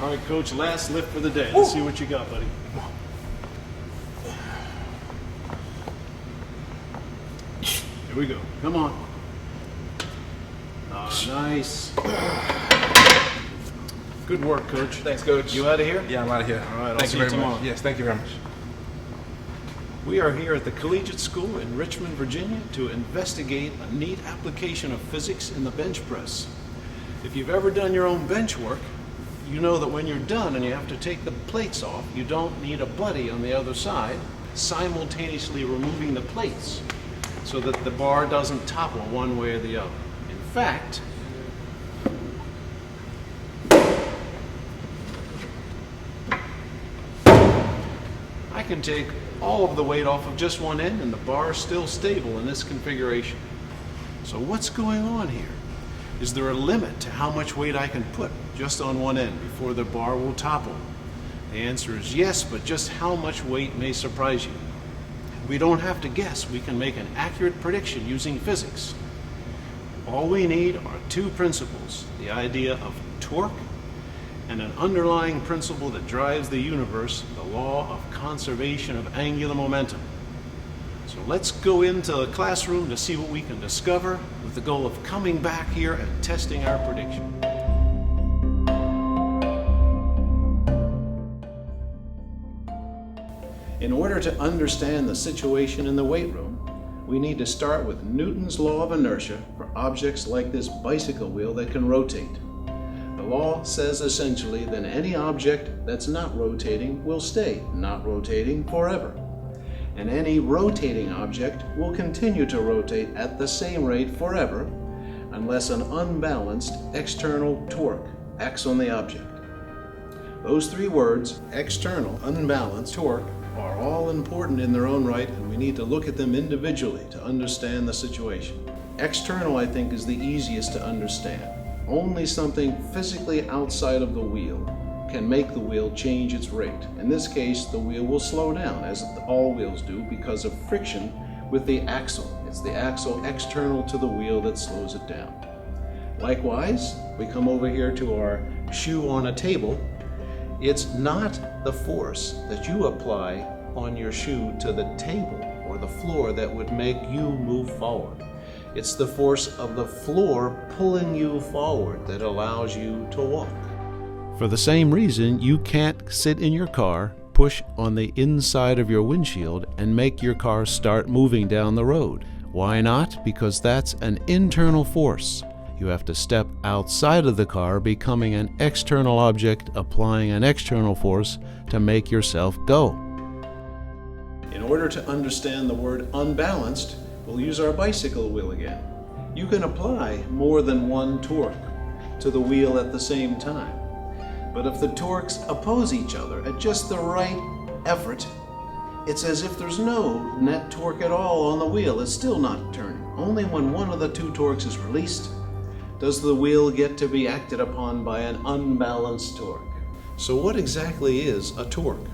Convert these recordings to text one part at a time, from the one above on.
All right, Coach, last lift for the day. Let's see what you got, buddy. Here we go. Come on. Nice. Good work, Coach. Thanks, Coach. You out of here? Yeah, I'm out of here. All right, I'll Thank see you you very tomorrow. much. Yes, thank you very much. We are here at the Collegiate School in Richmond, Virginia to investigate a neat application of physics in the bench press. If you've ever done your own bench work, you know that when you're done and you have to take the plates off, you don't need a buddy on the other side simultaneously removing the plates so that the bar doesn't topple one way or the other. In fact, I can take all of the weight off of just one end and the bar is still stable in this configuration. So what's going on here? Is there a limit to how much weight I can put just on one end before the bar will topple? The answer is yes, but just how much weight may surprise you. We don't have to guess. We can make an accurate prediction using physics. All we need are two principles, the idea of torque and an underlying principle that drives the universe, the law of conservation of angular momentum. So let's go into the classroom to see what we can discover with the goal of coming back here and testing our prediction. In order to understand the situation in the weight room, we need to start with Newton's law of inertia for objects like this bicycle wheel that can rotate. The law says essentially that any object that's not rotating will stay not rotating forever. And any rotating object will continue to rotate at the same rate forever unless an unbalanced external torque acts on the object. Those three words, external, unbalanced, torque, are all important in their own right, and we need to look at them individually to understand the situation. External, I think, is the easiest to understand. Only something physically outside of the wheel can make the wheel change its rate. In this case, the wheel will slow down, as all wheels do, because of friction with the axle. It's the axle external to the wheel that slows it down. Likewise, we come over here to our shoe on a table. It's not the force that you apply on your shoe to the table or the floor that would make you move forward. It's the force of the floor pulling you forward that allows you to walk. For the same reason, you can't sit in your car, push on the inside of your windshield, and make your car start moving down the road. Why not? Because that's an internal force. You have to step outside of the car, becoming an external object, applying an external force to make yourself go. In order to understand the word unbalanced, we'll use our bicycle wheel again. You can apply more than one torque to the wheel at the same time. But if the torques oppose each other at just the right effort, it's as if there's no net torque at all on the wheel. It's still not turning. Only when one of the two torques is released does the wheel get to be acted upon by an unbalanced torque. So what exactly is a torque?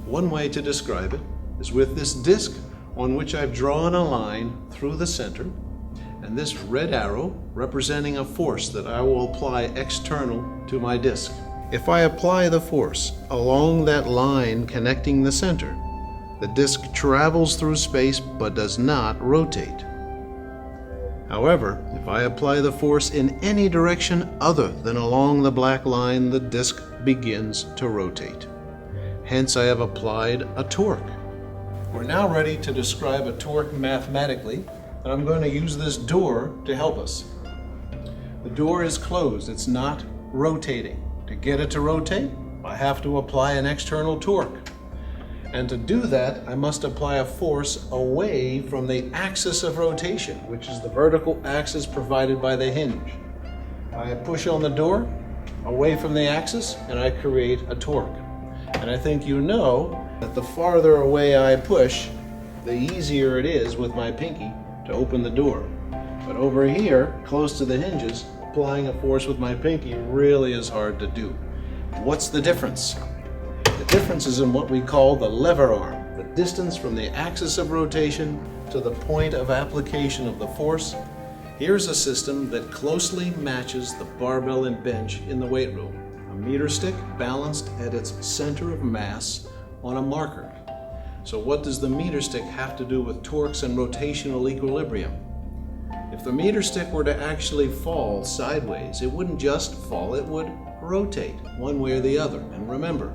One way to describe it is with this disc on which I've drawn a line through the center, and this red arrow representing a force that I will apply external to my disc. If I apply the force along that line connecting the center, the disc travels through space but does not rotate. However, if I apply the force in any direction other than along the black line, the disc begins to rotate. Hence, I have applied a torque. We're now ready to describe a torque mathematically, and I'm going to use this door to help us. The door is closed, it's not rotating. To get it to rotate, I have to apply an external torque. And to do that, I must apply a force away from the axis of rotation, which is the vertical axis provided by the hinge. I push on the door away from the axis, and I create a torque. And I think you know that the farther away I push, the easier it is with my pinky to open the door. But over here, close to the hinges, applying a force with my pinky really is hard to do. What's the difference? The difference is in what we call the lever arm, the distance from the axis of rotation to the point of application of the force. Here's a system that closely matches the barbell and bench in the weight room. A meter stick balanced at its center of mass on a marker. So what does the meter stick have to do with torques and rotational equilibrium? If the meter stick were to actually fall sideways, it wouldn't just fall, it would rotate one way or the other. And remember,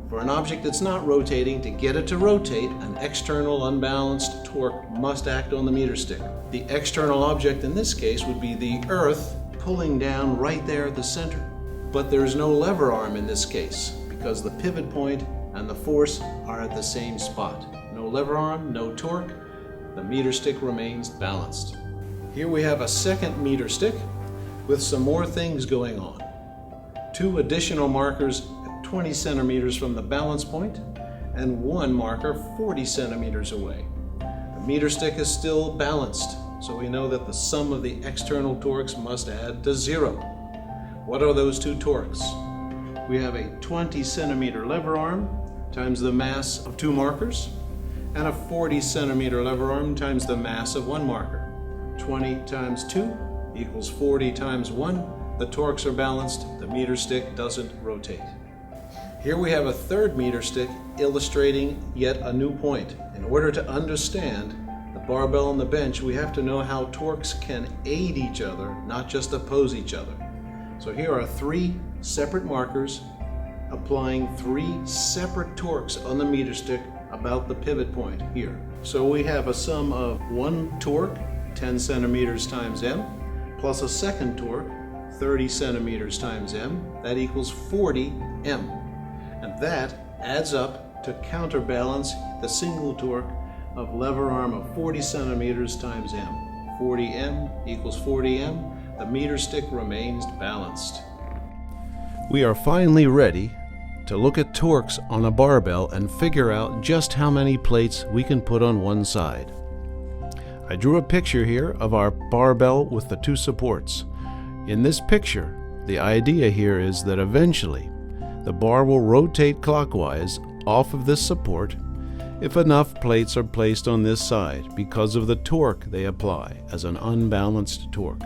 for an object that's not rotating, to get it to rotate, an external unbalanced torque must act on the meter stick. The external object in this case would be the Earth pulling down right there at the center. But there's no lever arm in this case because the pivot point and the force are at the same spot. No lever arm, no torque, the meter stick remains balanced. Here we have a second meter stick with some more things going on. 2 additional markers at 20 centimeters from the balance point and 1 marker 40 centimeters away. The meter stick is still balanced, so we know that the sum of the external torques must add to 0. What are those 2 torques? We have a 20 centimeter lever arm times the mass of 2 markers and a 40 centimeter lever arm times the mass of 1 marker. 20 times 2 equals 40 times 1. The torques are balanced, the meter stick doesn't rotate. Here we have a third meter stick illustrating yet a new point. In order to understand the barbell and the bench, we have to know how torques can aid each other, not just oppose each other. So here are 3 separate markers applying 3 separate torques on the meter stick about the pivot point here. So we have a sum of 1 torque, 10 centimeters times m, plus a second torque, 30 centimeters times m, that equals 40 m. And that adds up to counterbalance the single torque of lever arm of 40 centimeters times m. 40m equals 40m. The meter stick remains balanced. We are finally ready to look at torques on a barbell and figure out just how many plates we can put on one side. I drew a picture here of our barbell with the 2 supports. In this picture, the idea here is that eventually the bar will rotate clockwise off of this support if enough plates are placed on this side because of the torque they apply as an unbalanced torque.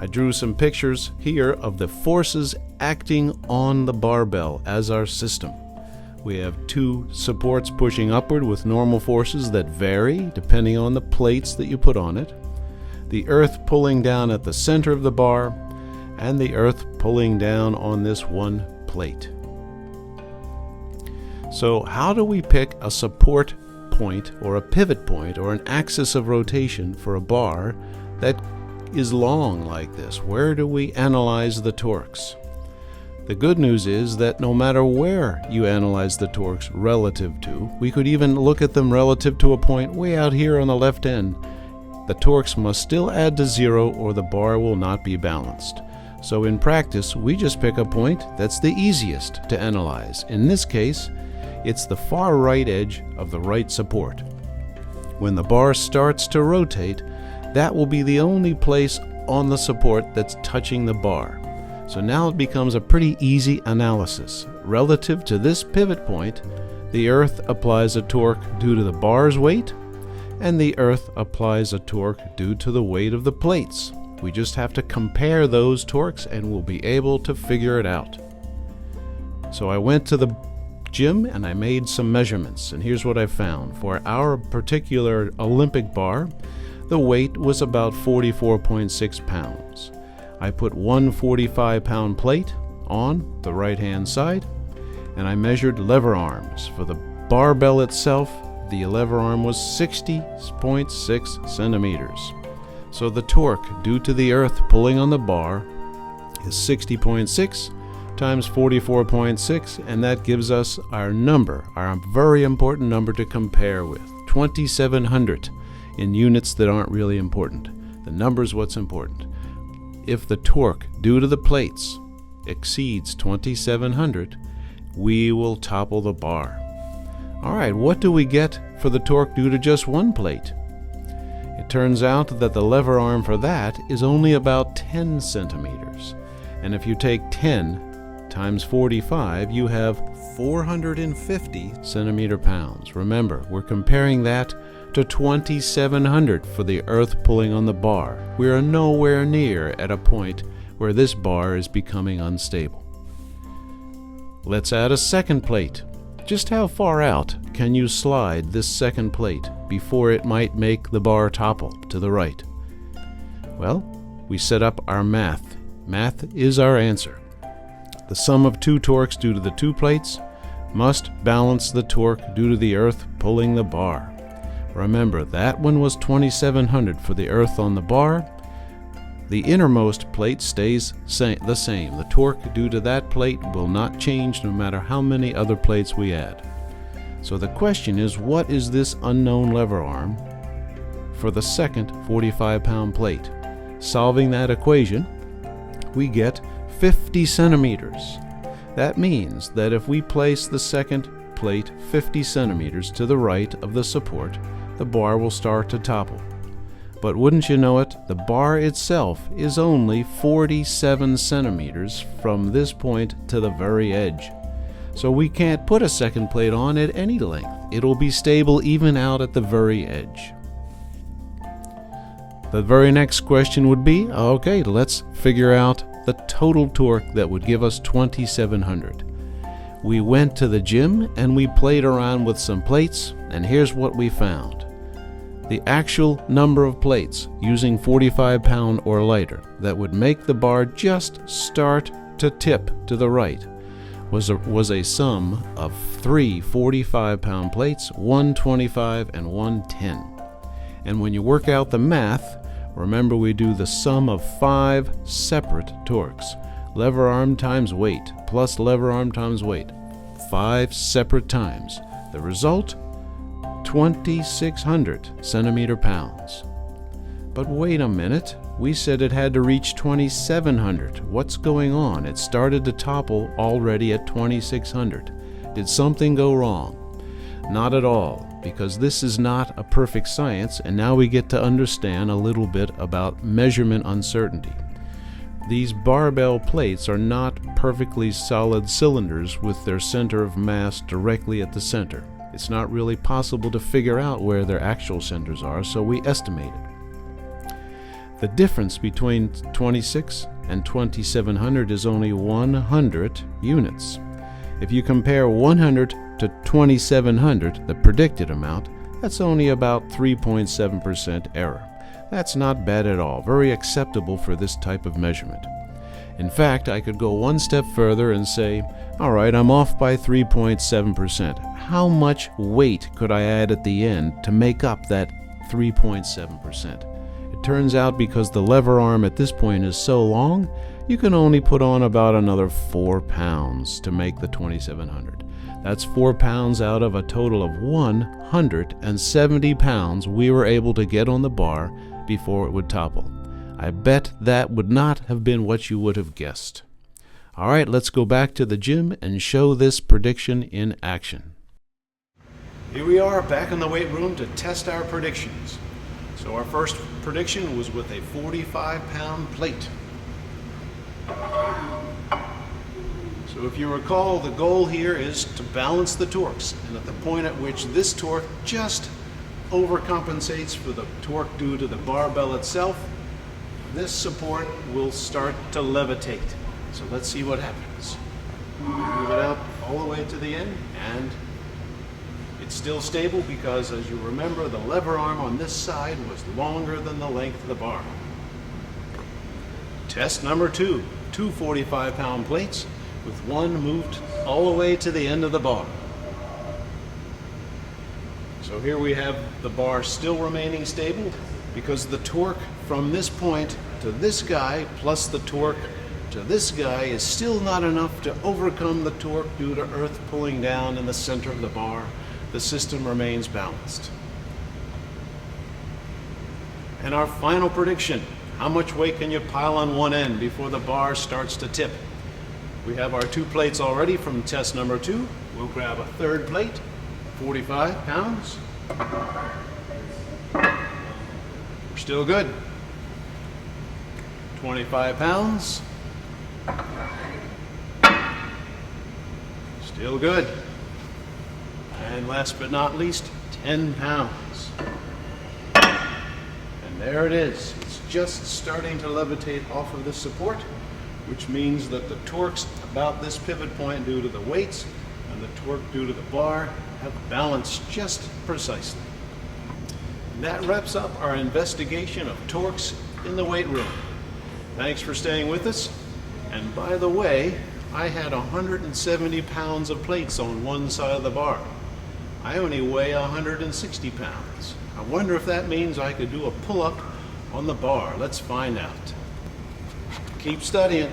I drew some pictures here of the forces acting on the barbell as our system. We have 2 supports pushing upward with normal forces that vary depending on the plates that you put on it, the earth pulling down at the center of the bar, and the earth pulling down on this 1 plate. So how do we pick a support point or a pivot point or an axis of rotation for a bar that is long like this? Where do we analyze the torques? The good news is that no matter where you analyze the torques relative to, we could even look at them relative to a point way out here on the left end, the torques must still add to 0 or the bar will not be balanced. So in practice, we just pick a point that's the easiest to analyze. In this case, it's the far right edge of the right support. When the bar starts to rotate, that will be the only place on the support that's touching the bar. So now it becomes a pretty easy analysis. Relative to this pivot point, the earth applies a torque due to the bar's weight, and the earth applies a torque due to the weight of the plates. We just have to compare those torques and we'll be able to figure it out. So I went to the gym and I made some measurements, and here's what I found. For our particular Olympic bar, the weight was about 44.6 pounds. I put 1 45-pound plate on the right-hand side, and I measured lever arms. For the barbell itself, the lever arm was 60.6 centimeters. So the torque due to the earth pulling on the bar is 60.6 times 44.6, and that gives us our number, our very important number to compare with, 2,700 in units that aren't really important. The number's what's important. If the torque due to the plates exceeds 2,700, we will topple the bar. All right, what do we get for the torque due to just 1 plate? It turns out that the lever arm for that is only about 10 centimeters. And if you take 10 times 45, you have 450 centimeter pounds. Remember, we're comparing that to 2,700 for the earth pulling on the bar. We are nowhere near at a point where this bar is becoming unstable. Let's add a second plate. Just how far out can you slide this second plate before it might make the bar topple to the right? Well, we set up our math. Math is our answer. The sum of two torques due to the two plates must balance the torque due to the earth pulling the bar. Remember, that one was 2,700 for the earth on the bar. The innermost plate stays the same. The torque due to that plate will not change no matter how many other plates we add. So the question is, what is this unknown lever arm for the second 45-pound plate? Solving that equation, we get 50 centimeters. That means that if we place the second plate 50 centimeters to the right of the support, the bar will start to topple. But wouldn't you know it, the bar itself is only 47 centimeters from this point to the very edge. So we can't put a second plate on at any length. It'll be stable even out at the very edge. The very next question would be, okay, let's figure out the total torque that would give us 2,700. We went to the gym and we played around with some plates, and here's what we found. The actual number of plates using 45-pound or lighter that would make the bar just start to tip to the right was a sum of 3 45-pound plates, 1 25 and 1 10. And when you work out the math, remember we do the sum of 5 separate torques. Lever arm times weight plus lever arm times weight. 5 separate times. The result? 2,600 centimeter pounds. But wait a minute, we said it had to reach 2,700. What's going on? It started to topple already at 2,600. Did something go wrong? Not at all, because this is not a perfect science, and now we get to understand a little bit about measurement uncertainty. These barbell plates are not perfectly solid cylinders with their center of mass directly at the center. It's not really possible to figure out where their actual centers are, so we estimate it. The difference between 26 and 2,700 is only 100 units. If you compare 100 to 2,700, the predicted amount, that's only about 3.7% error. That's not bad at all, very acceptable for this type of measurement. In fact, I could go one step further and say, all right, I'm off by 3.7%. How much weight could I add at the end to make up that 3.7%? It turns out because the lever arm at this point is so long, you can only put on about another 4 pounds to make the 2,700. That's 4 pounds out of a total of 170 pounds we were able to get on the bar before it would topple. I bet that would not have been what you would have guessed. All right, let's go back to the gym and show this prediction in action. Here we are back in the weight room to test our predictions. So our first prediction was with a 45-pound plate. So if you recall, the goal here is to balance the torques, and at the point at which this torque just overcompensates for the torque due to the barbell itself, this support will start to levitate. So let's see what happens. Move it out all the way to the end, and it's still stable because, as you remember, the lever arm on this side was longer than the length of the bar. Test number 2, two 45-pound plates with one moved all the way to the end of the bar. So here we have the bar still remaining stable because the torque from this point to this guy plus the torque to this guy is still not enough to overcome the torque due to earth pulling down in the center of the bar. The system remains balanced. And our final prediction, how much weight can you pile on one end before the bar starts to tip? We have our 2 plates already from test number 2. We'll grab a third plate, 45 pounds. We're still good. 25 pounds. Still good. And last but not least, 10 pounds. And there it is. It's just starting to levitate off of the support. which means that the torques about this pivot point due to the weights and the torque due to the bar have balanced just precisely. And that wraps up our investigation of torques in the weight room. Thanks for staying with us. And by the way, I had 170 pounds of plates on one side of the bar. I only weigh 160 pounds. I wonder if that means I could do a pull-up on the bar. Let's find out. Keep studying.